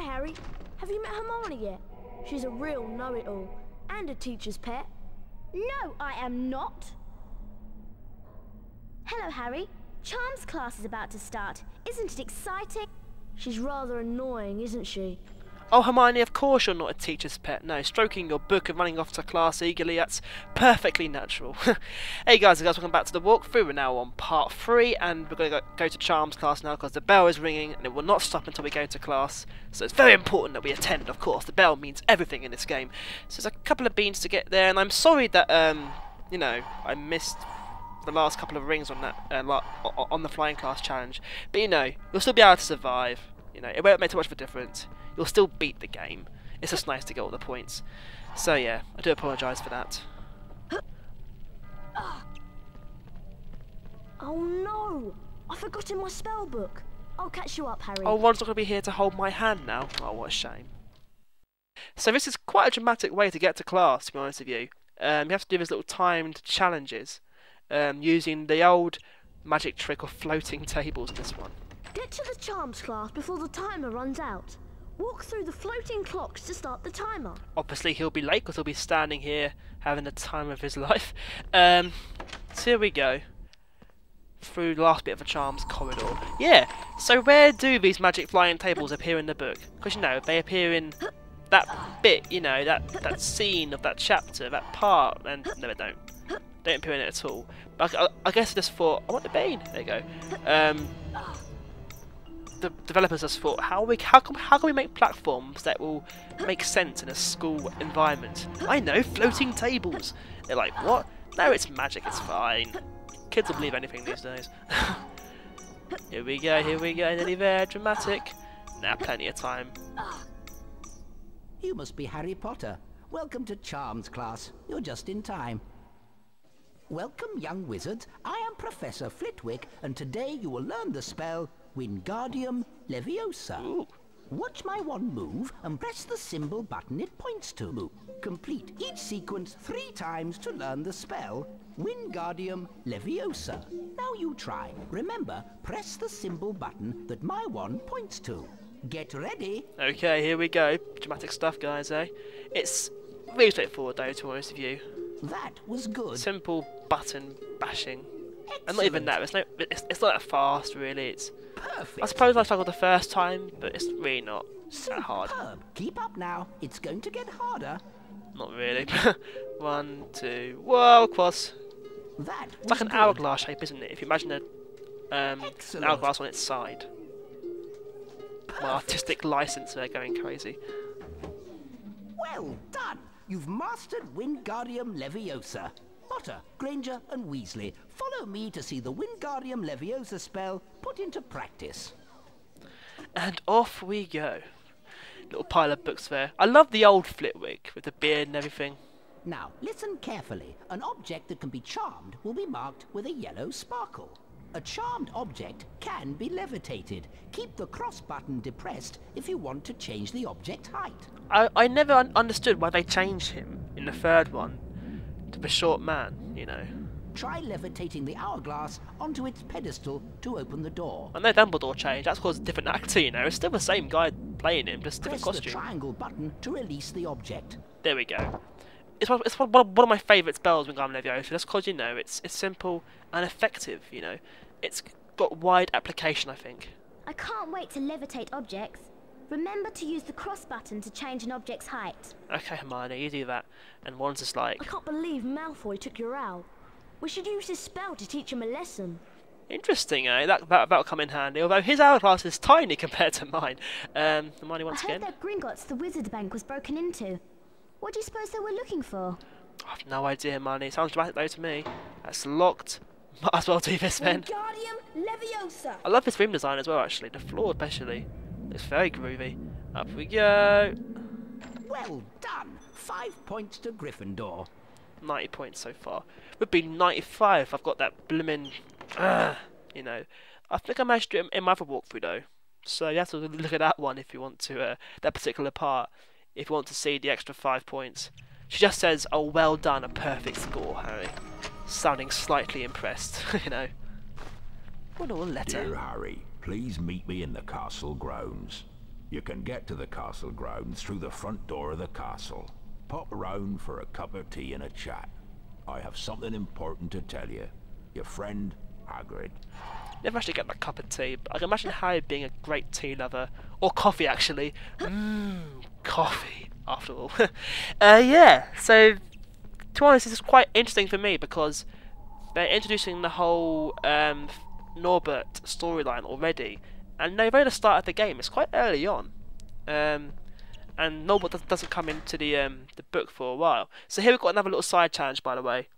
Hi, Harry. Have you met Hermione yet? She's a real know-it-all and a teacher's pet. No, I am not. Hello, Harry. Charms class is about to start. Isn't it exciting? She's rather annoying, isn't she? Oh, Hermione, of course you're not a teacher's pet. No, stroking your book and running off to class eagerly, that's perfectly natural. Hey guys and girls, welcome back to the walkthrough. We're now on part 3 and we're going to go to Charms class now because the bell is ringing and it will not stop until we go to class. So it's very important that we attend, of course. The bell means everything in this game. So there's a couple of beans to get there, and I'm sorry that, you know, I missed the last couple of rings on that on the flying class challenge. But you know, you'll still be able to survive. You know, it won't make too much of a difference. You'll still beat the game. It's just nice to get all the points. So yeah, I do apologise for that. Oh no! I forgot in my spell book. I'll catch you up, Harry. Oh, Ron's not going to be here to hold my hand now. Oh, what a shame. So this is quite a dramatic way to get to class, to be honest with you. You have to do these little timed challenges using the old magic trick of floating tables in this one. Get to the Charms class before the timer runs out. Walk through the floating clocks to start the timer. Obviously he'll be late because he'll be standing here having the time of his life. So here we go. Through the last bit of the Charms corridor. Yeah, so where do these magic flying tables appear in the book? Because you know, they appear in that bit, you know, that scene of that chapter, that part, and no they don't. They don't appear in it at all. But I guess I just thought, I want the bean. There you go. The developers just thought, how can we make platforms that will make sense in a school environment? I know, floating tables. They're like, what? No, it's magic, it's fine. Kids will believe anything these days. Here we go, nearly there, dramatic. Now, plenty of time. You must be Harry Potter. Welcome to Charms class. You're just in time. Welcome, young wizards. I am Professor Flitwick, and today you will learn the spell Wingardium Leviosa. Ooh. Watch my wand move and press the symbol button it points to. Complete each sequence 3 times to learn the spell Wingardium Leviosa. Now you try. Remember, press the symbol button that my wand points to. Get ready. Okay, here we go. Dramatic stuff, guys, eh? It's really straightforward, though, to be honest with you. That was good. Simple button bashing. Excellent. And not even that. It's not that fast, really. It's. Perfect. I suppose I struggled the first time, but it's really not that hard. Superb. Keep up now. It's going to get harder. Not really. 1, 2. Whoa, cross. That It's like an good. hourglass shape, isn't it? If you imagine an Excellent. hourglass on its side. My artistic license there going crazy. Well done. You've mastered Wingardium Leviosa. Potter, Granger and Weasley, follow me to see the Wingardium Leviosa spell put into practice. And off we go. Little pile of books there. I love the old Flitwick with the beard and everything. Now, listen carefully. An object that can be charmed will be marked with a yellow sparkle. A charmed object can be levitated. Keep the cross button depressed if you want to change the object's height. I never understood why they changed him in the third one to the short man, you know. Try levitating the hourglass onto its pedestal to open the door. I know Dumbledore changed, that's because a different actor, you know. It's still the same guy playing him, just different Press the costume. triangle button to release the object. There we go. It's one of my favourite spells with Wingardium Leviosa, just because, you know, it's simple and effective, you know. It's got wide application, I think. I can't wait to levitate objects. Remember to use the cross button to change an object's height. Okay, Hermione, you do that. And one's just like, I can't believe Malfoy took your owl. We should use his spell to teach him a lesson. interesting, eh? That'll come in handy. Although his hourglass is tiny compared to mine. Hermione, once I heard again. that Gringotts, the wizard bank, was broken into. What do you suppose they were looking for? I've no idea, Hermione. It sounds dramatic though to me. That's locked. Might as well do this then. Wingardium Leviosa! I love this room design as well, actually. The floor especially. It's very groovy. Up we go. Well done. 5 points to Gryffindor. 90 points so far. Would be 95 if I've got that blooming, you know. I think I managed to do it in my other walkthrough though. So you have to look at that one if you want to, that particular part, if you want to see the extra 5 points. She just says, oh, well done, a perfect score, Harry. Sounding slightly impressed, you know. What a letter. Dear Harry, please meet me in the castle grounds. You can get to the castle grounds through the front door of the castle. Pop around for a cup of tea and a chat. I have something important to tell you. Your friend, Hagrid. Never actually get that cup of tea, but I can imagine Harry being a great tea lover. Or coffee, actually. Coffee, after all. Yeah, so, to be honest, this is quite interesting for me because they're introducing the whole Norbert storyline already. And they've only started the game, it's quite early on. And Norbert doesn't come into the book for a while. So here we've got another little side challenge, by the way,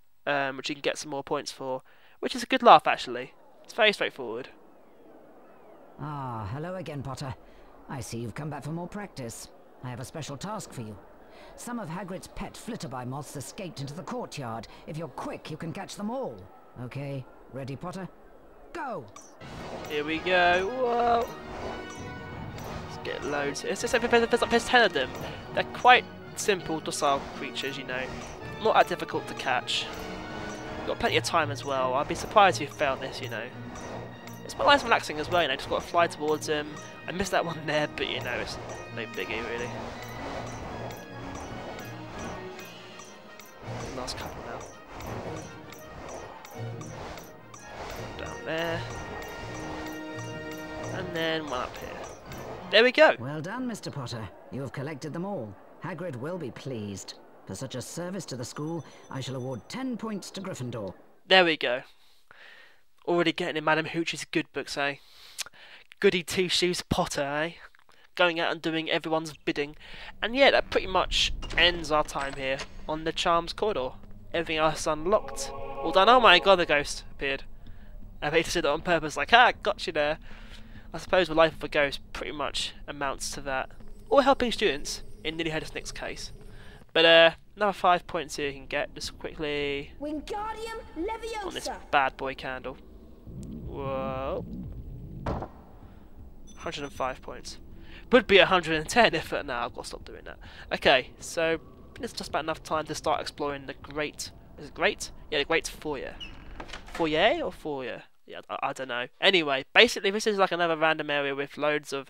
which you can get some more points for, which is a good laugh, actually. It's very straightforward. Ah, hello again, Potter. I see you've come back for more practice. I have a special task for you. Some of Hagrid's pet flitterby moths escaped into the courtyard. If you're quick, you can catch them all. Okay, ready, Potter? Go! Here we go. Whoa! Let's get loads. There's 10 of them. They're quite simple, docile creatures, you know. Not that difficult to catch. Got plenty of time as well. I'd be surprised if you failed this, you know. It's quite nice and relaxing as well, you know, just got to fly towards him. I missed that one there, but you know, it's no biggie really. Last couple now. Down there. And then one up here. There we go! Well done, Mr. Potter. You have collected them all. Hagrid will be pleased. For such a service to the school, I shall award 10 points to Gryffindor. There we go. Already getting in Madam Hooch's good books, eh? Goody two-shoes Potter, eh? Going out and doing everyone's bidding. And yeah, that pretty much ends our time here on the Charms Corridor. Everything else is unlocked. All done. Oh my god, the ghost appeared. I made to do that on purpose, like, got you there. I suppose the life of a ghost pretty much amounts to that. Or helping students, in Nearly Headless Nick's case. But another 5 points here you can get, just quickly. Wingardium Leviosa. On this bad boy candle. Whoa. 105 points. Would be 110 if... no, I've got to stop doing that. Okay, so it's just about enough time to start exploring the Great... Is it Great? Yeah, the Great Foyer. Foyer or Foyer? Yeah, I don't know. Anyway, basically this is like another random area with loads of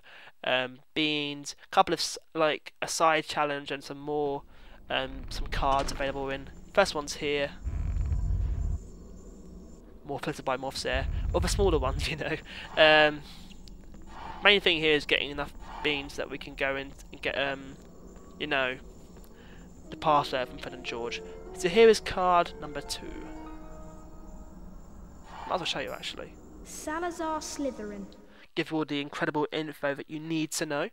beans, a couple of, like, a side challenge and some more, some cards available in. First one's here. More filtered by moths there. Or the smaller ones, you know. Main thing here is getting enough beans that we can go in and get, you know, the password from Fred and George. So here is card number 2. Might as well show you actually. Salazar Slytherin. Give you all the incredible info that you need to know.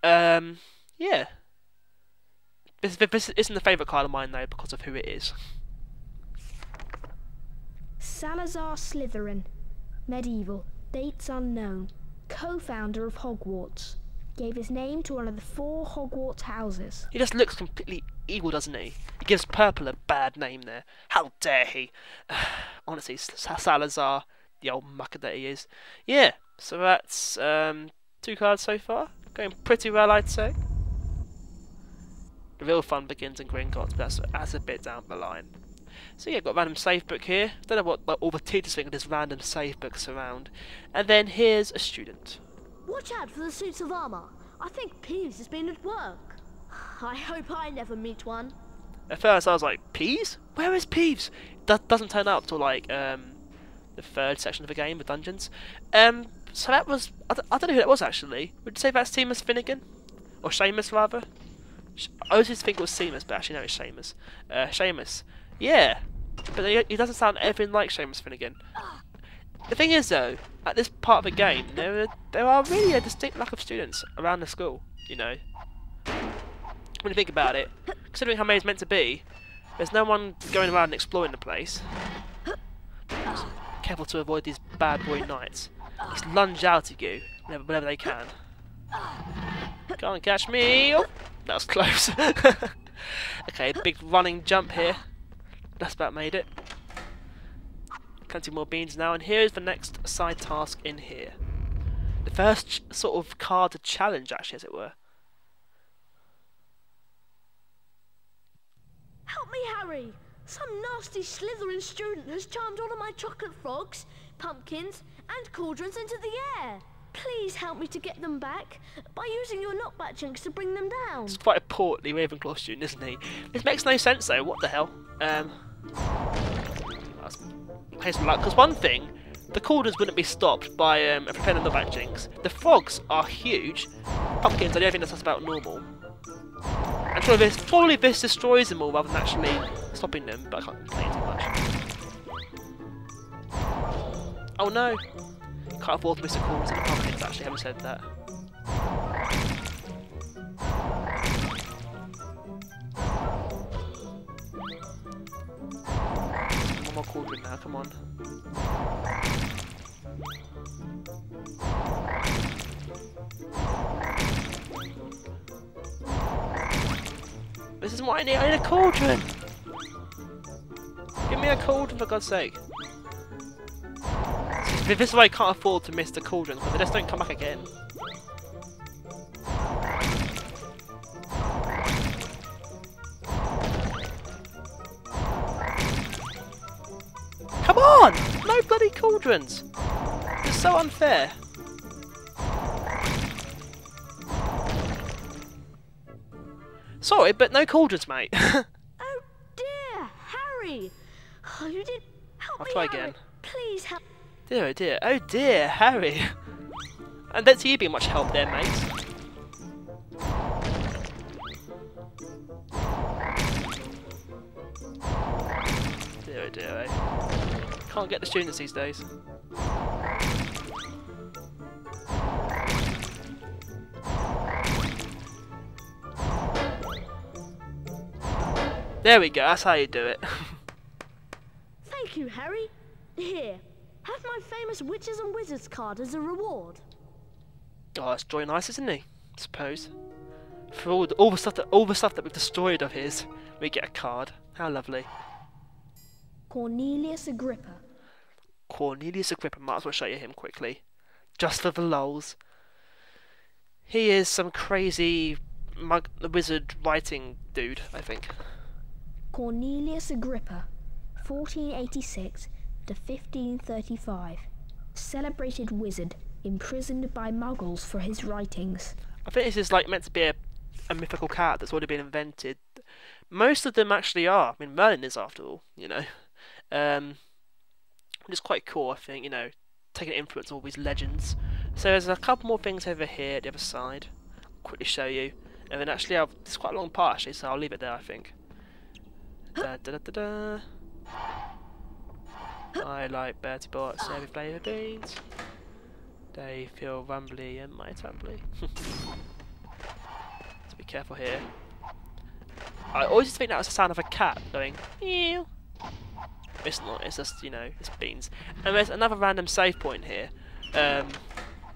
Yeah. This isn't a favourite card of mine though because of who it is. Salazar Slytherin. Medieval. Dates unknown. Co-founder of Hogwarts. Gave his name to one of the 4 Hogwarts houses. He just looks completely evil, doesn't he? He gives purple a bad name there. How dare he? Honestly, Salazar, the old mucker that he is. Yeah, so that's 2 cards so far. Going pretty well, I'd say. The real fun begins in Gringotts, but that's a bit down the line. So yeah, got a random save book here. Don't know what all the teachers think of this random save books around. And then here's a student. Watch out for the suits of armour. I think Peeves has been at work. I hope I never meet one. At first I was like, Peeves? Where is Peeves? Doesn't turn up till like the 3rd section of the game, the dungeons. So that was, I don't know who that was actually. Would you say that's Seamus Finnegan? Or Seamus rather? I always used to think it was Seamus, but actually no, it's Seamus. Seamus. Yeah. But he doesn't sound anything like Seamus Finnegan. The thing is though, at this part of the game, there are really a distinct lack of students around the school, you know. When you think about it, considering how many it's meant to be, there's no one going around and exploring the place. Just careful to avoid these bad boy knights. Just lunge out at you whenever they can. Can't catch me! Oh, that was close. Okay, big running jump here. That's about made it. Plenty more beans now, and here's the next side task in here. The first sort of card to challenge, actually, as it were. Help me, Harry! Some nasty Slytherin student has charmed all of my chocolate frogs, pumpkins, and cauldrons into the air. please help me to get them back by using your knockback jinx to bring them down. It's quite a portly Ravenclaw student, isn't he? This makes no sense though. What the hell? Pay some luck. Because one thing, the cauldrons wouldn't be stopped by a propelling knockback jinx. The frogs are huge. Pumpkins, I don't think that's about normal. And probably this destroys them all rather than actually stopping them. But I can't complain too much. Oh no! Can't afford to miss the cauldrons and the pumpkins. Actually, haven't said that. One more cauldron now, come on. This is what I need. I need a cauldron! Give me a cauldron for God's sake. This is why I can't afford to miss the cauldrons, but they just don't come back again. Come on! No bloody cauldrons! It's so unfair. Sorry, but no cauldrons, mate. Oh dear, Harry! Oh, you did help me, I'll try Harry. again. Please help. Dear oh dear, oh dear, Harry. And don't see you being much help there, mate. Dear oh dear, eh? Can't get the students these days. There we go, that's how you do it. Thank you, Harry. Here, have my famous Witches and Wizards card as a reward. Oh, that's jolly nice, isn't he? I suppose. For all the stuff that we've destroyed of his, we get a card. How lovely. Cornelius Agrippa. Cornelius Agrippa, might as well show you him quickly. Just for the lols. He is some crazy wizard writing dude, I think. Cornelius Agrippa, 1486 to 1535. Celebrated wizard, imprisoned by muggles for his writings. I think this is like meant to be a mythical cat that's already been invented. Most of them actually are. I mean, Merlin is, after all, you know. Which is quite cool, I think, you know, taking influence of all these legends. So there's a couple more things over here at the other side. I'll quickly show you. And then actually, it's quite a long part actually, so I'll leave it there, I think. Da, da, da, da, da. I like Bertie Bott's every flavour beans. They feel rumbly and my tumbly. So be careful here. I always think that was the sound of a cat going meow. It's not, it's just, you know, it's beans. And there's another random save point here.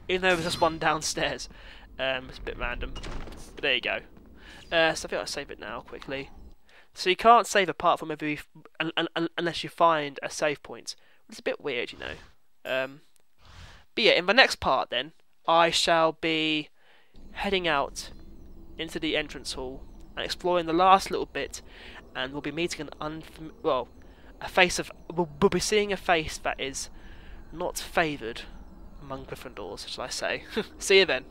Even though there's just one downstairs. It's a bit random. But there you go. So I think I'll save it now quickly. So you can't save apart from unless you find a save point. It's a bit weird, you know. But yeah, in the next part then, I shall be heading out into the entrance hall and exploring the last little bit, and we'll be meeting we'll be seeing a face that is not favoured among Gryffindors, shall I say. See you then.